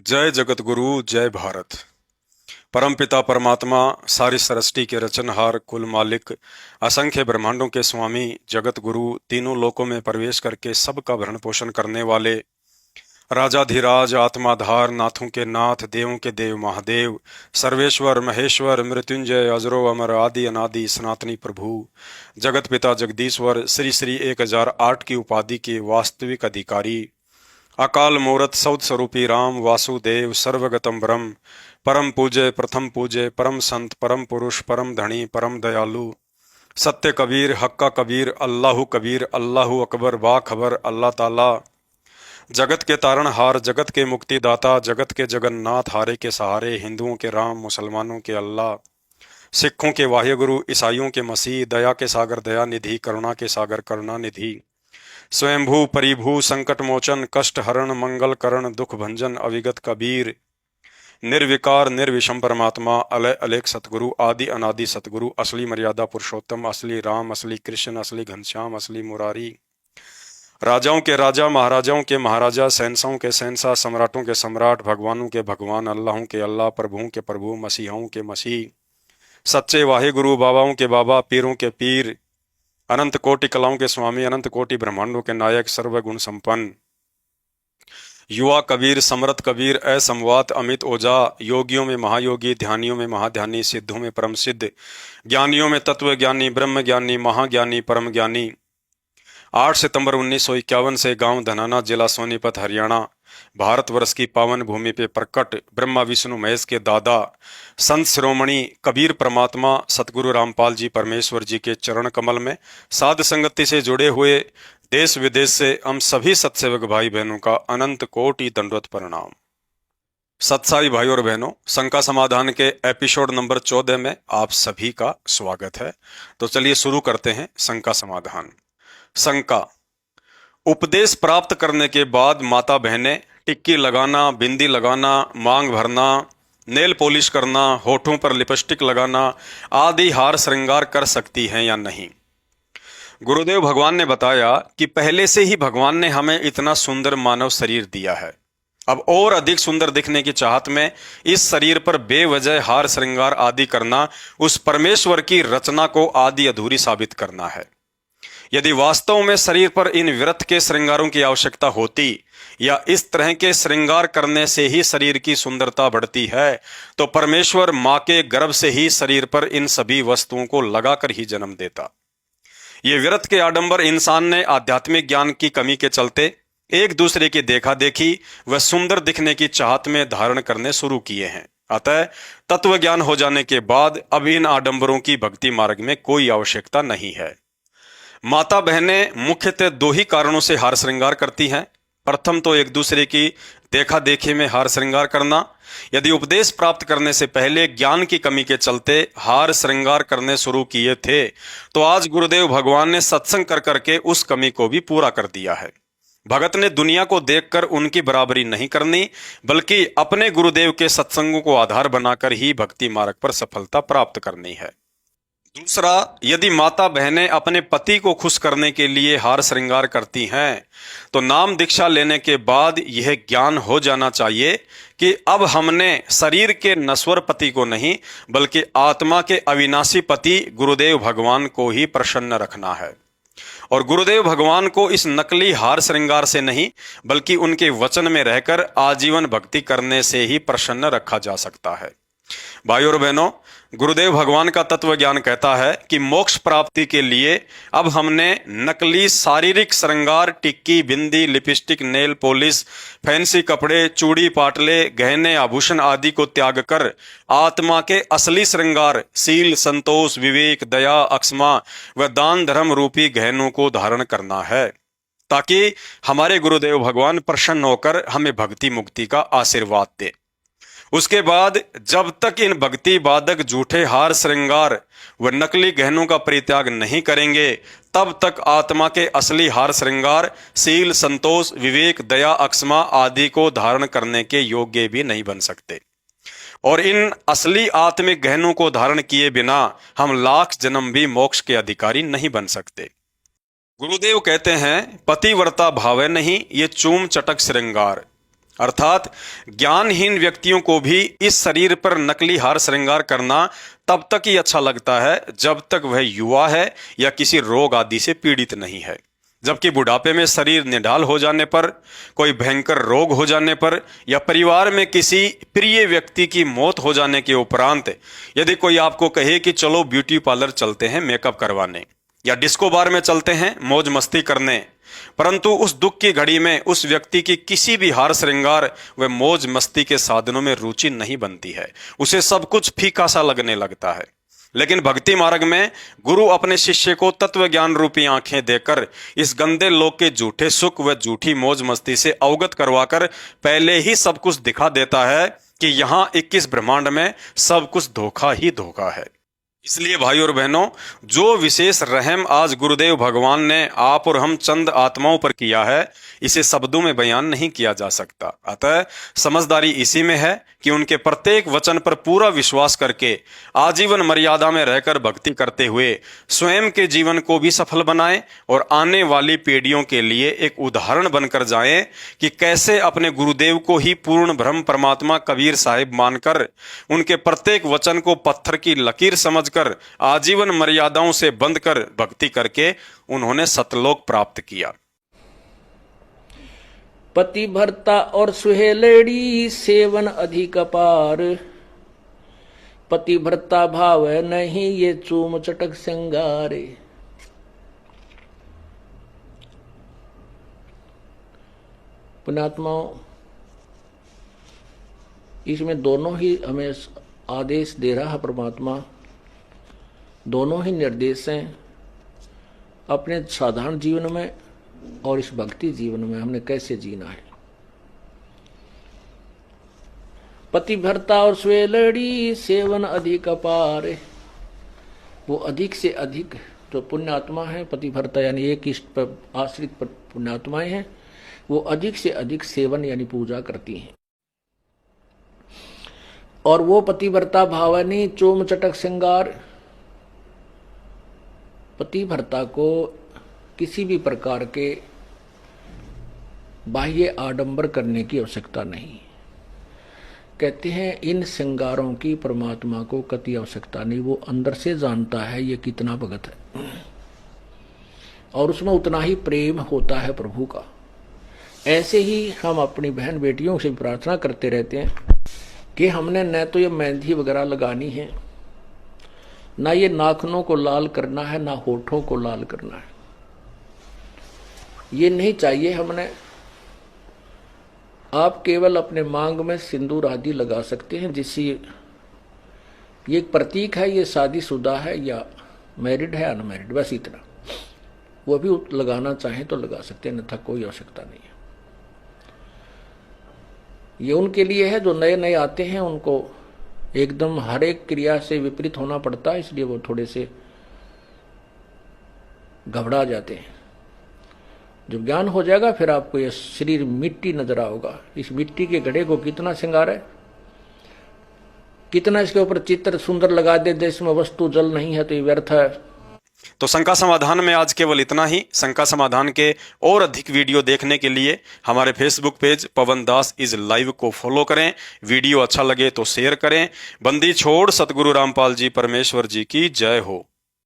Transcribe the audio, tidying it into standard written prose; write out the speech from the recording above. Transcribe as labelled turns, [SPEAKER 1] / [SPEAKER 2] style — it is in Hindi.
[SPEAKER 1] जय जगत गुरु, जय भारत। परमपिता परमात्मा, सारी सृष्टि के रचनहार, कुल मालिक, असंख्य ब्रह्मांडों के स्वामी, जगत गुरु, तीनों लोकों में प्रवेश करके सबका भरण पोषण करने वाले राजाधिराज, आत्माधार, नाथों के नाथ, देवों के देव महादेव, सर्वेश्वर महेश्वर, मृत्युंजय, अजरो अमर, आदि अनादि सनातनी प्रभु, जगत पिता जगदीश्वर, श्री श्री 1008 की उपाधि के वास्तविक अधिकारी, अकाल मूरत सौद स्वरूपी राम वासुदेव, सर्वगतम ब्रह्म, परम पूज्य, प्रथम पूज्य, परम संत, परम पुरुष, परम धनी, परम दयालु, सत्य कबीर, हक्का कबीर, अल्लाहु कबीर, अल्लाहु अकबर, बा खबर, अल्लाह ताला, जगत के तारणहार, जगत के मुक्तिदाता, जगत के जगन्नाथ, हारे के सहारे, हिंदुओं के राम, मुसलमानों के अल्लाह, सिखों के वाहेगुरु, ईसाइयों के मसीह, दया के सागर दया निधि, करुणा के सागर करुणा निधि, स्वयंभू परिभू, संकट मोचन, कष्ट हरण, मंगल करण, दुख भंजन, अविगत कबीर, निर्विकार निर्विषम परमात्मा, अलय अलेख सतगुरु, आदि अनादि सतगुरु, असली मर्यादा पुरुषोत्तम, असली राम, असली कृष्ण, असली घनश्याम, असली मुरारी, राजाओं के राजा, महाराजाओं के महाराजा, शहंशाहों के शहंशाह, सम्राटों के सम्राट, भगवानों के भगवान, अल्लाहों के अल्लाह, प्रभुओं के प्रभु, मसीहों के मसीह, सच्चे वाहे गुरु, बाबाओं के बाबा, पीरों के पीर, अनंत कोटि कलाओं के स्वामी, अनंत कोटि ब्रह्मांडों के नायक, सर्वगुण संपन्न, युवा कबीर, समरथ कबीर, असमवात अमित ओझा, योगियों में महायोगी, ध्यानियों में महाध्यानी, सिद्धों में परम सिद्ध, ज्ञानियों में तत्व ज्ञानी, ब्रह्म ज्ञानी, महाज्ञानी, परम ज्ञानी। 8 सितंबर 1951 से गांव धनाना, जिला सोनीपत, हरियाणा, भारतवर्ष की पावन भूमि पे प्रकट ब्रह्मा विष्णु महेश के दादा, संत शिरोमणि कबीर परमात्मा सतगुरु रामपाल जी परमेश्वर जी के चरण कमल में साध संगति से जुड़े हुए देश विदेश से हम सभी सत्सेवक भाई बहनों का अनंत कोटि दंडवत प्रणाम। सत्साई भाई और बहनों, शंका समाधान के एपिसोड नंबर 14 में आप सभी का स्वागत है। तो चलिए शुरू करते हैं शंका समाधान। शंका: उपदेश प्राप्त करने के बाद माता बहनें टिक्की लगाना, बिंदी लगाना, मांग भरना, नेल पॉलिश करना, होठों पर लिपस्टिक लगाना आदि हार श्रृंगार कर सकती हैं या नहीं? गुरुदेव भगवान ने बताया कि पहले से ही भगवान ने हमें इतना सुंदर मानव शरीर दिया है। अब और अधिक सुंदर दिखने की चाहत में इस शरीर पर बेवजह हार श्रृंगार आदि करना उस परमेश्वर की रचना को आदि अधूरी साबित करना है। यदि वास्तव में शरीर पर इन व्यर्थ के श्रृंगारों की आवश्यकता होती या इस तरह के श्रृंगार करने से ही शरीर की सुंदरता बढ़ती है, तो परमेश्वर मां के गर्भ से ही शरीर पर इन सभी वस्तुओं को लगाकर ही जन्म देता। ये व्यर्थ के आडंबर इंसान ने आध्यात्मिक ज्ञान की कमी के चलते एक दूसरे की देखा देखी व सुंदर दिखने की चाहत में धारण करने शुरू किए हैं। अतः तत्व ज्ञान हो जाने के बाद अब इन आडंबरों की भक्ति मार्ग में कोई आवश्यकता नहीं है। माता बहनें मुख्यतः दो ही कारणों से हार श्रृंगार करती हैं। प्रथम तो एक दूसरे की देखा देखी में हार श्रृंगार करना। यदि उपदेश प्राप्त करने से पहले ज्ञान की कमी के चलते हार श्रृंगार करने शुरू किए थे, तो आज गुरुदेव भगवान ने सत्संग कर करके उस कमी को भी पूरा कर दिया है। भगत ने दुनिया को देखकर उनकी बराबरी नहीं करनी, बल्कि अपने गुरुदेव के सत्संगों को आधार बनाकर ही भक्ति मार्ग पर सफलता प्राप्त करनी है। दूसरा, यदि माता बहनें अपने पति को खुश करने के लिए हार श्रृंगार करती हैं, तो नाम दीक्षा लेने के बाद यह ज्ञान हो जाना चाहिए कि अब हमने शरीर के नश्वर पति को नहीं, बल्कि आत्मा के अविनाशी पति गुरुदेव भगवान को ही प्रसन्न रखना है। और गुरुदेव भगवान को इस नकली हार श्रृंगार से नहीं, बल्कि उनके वचन में रहकर आजीवन भक्ति करने से ही प्रसन्न रखा जा सकता है। भाई और बहनों, गुरुदेव भगवान का तत्व ज्ञान कहता है कि मोक्ष प्राप्ति के लिए अब हमने नकली शारीरिक श्रृंगार, टिक्की, बिंदी, लिपस्टिक, नेल पॉलिश, फैंसी कपड़े, चूड़ी, पाटले, गहने, आभूषण आदि को त्याग कर आत्मा के असली श्रृंगार शील, संतोष, विवेक, दया, अक्षमा व दान धर्म रूपी गहनों को धारण करना है, ताकि हमारे गुरुदेव भगवान प्रसन्न होकर हमें भक्ति मुक्ति का आशीर्वाद दे। उसके बाद जब तक इन भक्ति बाधक झूठे हार श्रृंगार व नकली गहनों का परित्याग नहीं करेंगे, तब तक आत्मा के असली हार श्रृंगार शील, संतोष, विवेक, दया, अक्षमा आदि को धारण करने के योग्य भी नहीं बन सकते। और इन असली आत्मिक गहनों को धारण किए बिना हम लाख जन्म भी मोक्ष के अधिकारी नहीं बन सकते। गुरुदेव कहते हैं, पतिव्रता भावे नहीं, ये चूम चटक श्रृंगार। अर्थात ज्ञानहीन व्यक्तियों को भी इस शरीर पर नकली हार श्रृंगार करना तब तक ही अच्छा लगता है जब तक वह युवा है या किसी रोग आदि से पीड़ित नहीं है। जबकि बुढ़ापे में शरीर निढाल हो जाने पर, कोई भयंकर रोग हो जाने पर या परिवार में किसी प्रिय व्यक्ति की मौत हो जाने के उपरांत यदि कोई आपको कहे कि चलो ब्यूटी पार्लर चलते हैं मेकअप करवाने या डिस्को बार में चलते हैं मौज मस्ती करने, परंतु उस दुख की घड़ी में उस व्यक्ति की किसी भी हार श्रृंगार व मौज मस्ती के साधनों में रुचि नहीं बनती है, उसे सब कुछ फीका सा लगने लगता है। लेकिन भक्ति मार्ग में गुरु अपने शिष्य को तत्व ज्ञान रूपी आंखें देकर इस गंदे लोक के झूठे सुख व झूठी मौज मस्ती से अवगत करवाकर पहले ही सब कुछ दिखा देता है कि यहाँ 21 ब्रह्मांड में सब कुछ धोखा ही धोखा है। इसलिए भाई और बहनों, जो विशेष रहम आज गुरुदेव भगवान ने आप और हम चंद आत्माओं पर किया है, इसे शब्दों में बयान नहीं किया जा सकता। अतः समझदारी इसी में है कि उनके प्रत्येक वचन पर पूरा विश्वास करके आजीवन मर्यादा में रहकर भक्ति करते हुए स्वयं के जीवन को भी सफल बनाएं और आने वाली पीढ़ियों के लिए एक उदाहरण बनकर जाएं कि कैसे अपने गुरुदेव को ही पूर्ण ब्रह्म परमात्मा कबीर साहिब मानकर उनके प्रत्येक वचन को पत्थर की लकीर समझकर आजीवन मर्यादाओं से बंध कर भक्ति करके उन्होंने सतलोक प्राप्त किया।
[SPEAKER 2] पति भरता और सुहेलड़ी सेवन अधिक अपार, पति भरता भाव नहीं ये चूम चटक सिंगारे। पुण्यात्माओं, इसमें दोनों ही हमें आदेश दे रहा है परमात्मा, दोनों ही निर्देश हैं। अपने साधारण जीवन में और इस भक्ति जीवन में हमने कैसे जीना है। पति भरता और स्वेलड़ी सेवन अधिक अपार, वो अधिक से अधिक जो पुण्यात्मा है, पति भरता यानी एक इष्ट पर आश्रित पुण्यात्माएं हैं, वो अधिक से अधिक सेवन यानी पूजा करती हैं। और वो पति भरता भावनी चोम चटक श्रृंगार, पति भरता को किसी भी प्रकार के बाह्य आडंबर करने की आवश्यकता नहीं। कहते हैं इन श्रृंगारों की परमात्मा को कति आवश्यकता नहीं, वो अंदर से जानता है ये कितना भगत है और उसमें उतना ही प्रेम होता है प्रभु का। ऐसे ही हम अपनी बहन बेटियों से प्रार्थना करते रहते हैं कि हमने न तो ये मेहंदी वगैरह लगानी है, ना ये नाखूनों को लाल करना है, ना होठों को लाल करना है, ये नहीं चाहिए हमने। आप केवल अपने मांग में सिंदूर आदि लगा सकते हैं, जिससे ये एक प्रतीक है ये शादीशुदा है या मैरिड है अनमैरिड, बस इतना। वो भी लगाना चाहें तो लगा सकते हैं, अन्यथा कोई आवश्यकता नहीं है। ये उनके लिए है जो नए नए आते हैं, उनको एकदम हर एक क्रिया से विपरीत होना पड़ता है, इसलिए वो थोड़े से घबरा जाते हैं। जब ज्ञान हो जाएगा फिर आपको ये शरीर मिट्टी नजर आओगा। इस मिट्टी के घड़े को कितना श्रृंगार है, कितना इसके ऊपर चित्र सुंदर लगा दे, देश में वस्तु जल नहीं है तो ये व्यर्थ है।
[SPEAKER 1] तो शंका समाधान में आज केवल इतना ही। शंका समाधान के और अधिक वीडियो देखने के लिए हमारे Facebook page Pawan Das is live को फॉलो करें। वीडियो अच्छा लगे तो शेयर करें। बंदी छोड़ सतगुरु रामपाल जी परमेश्वर जी की जय हो।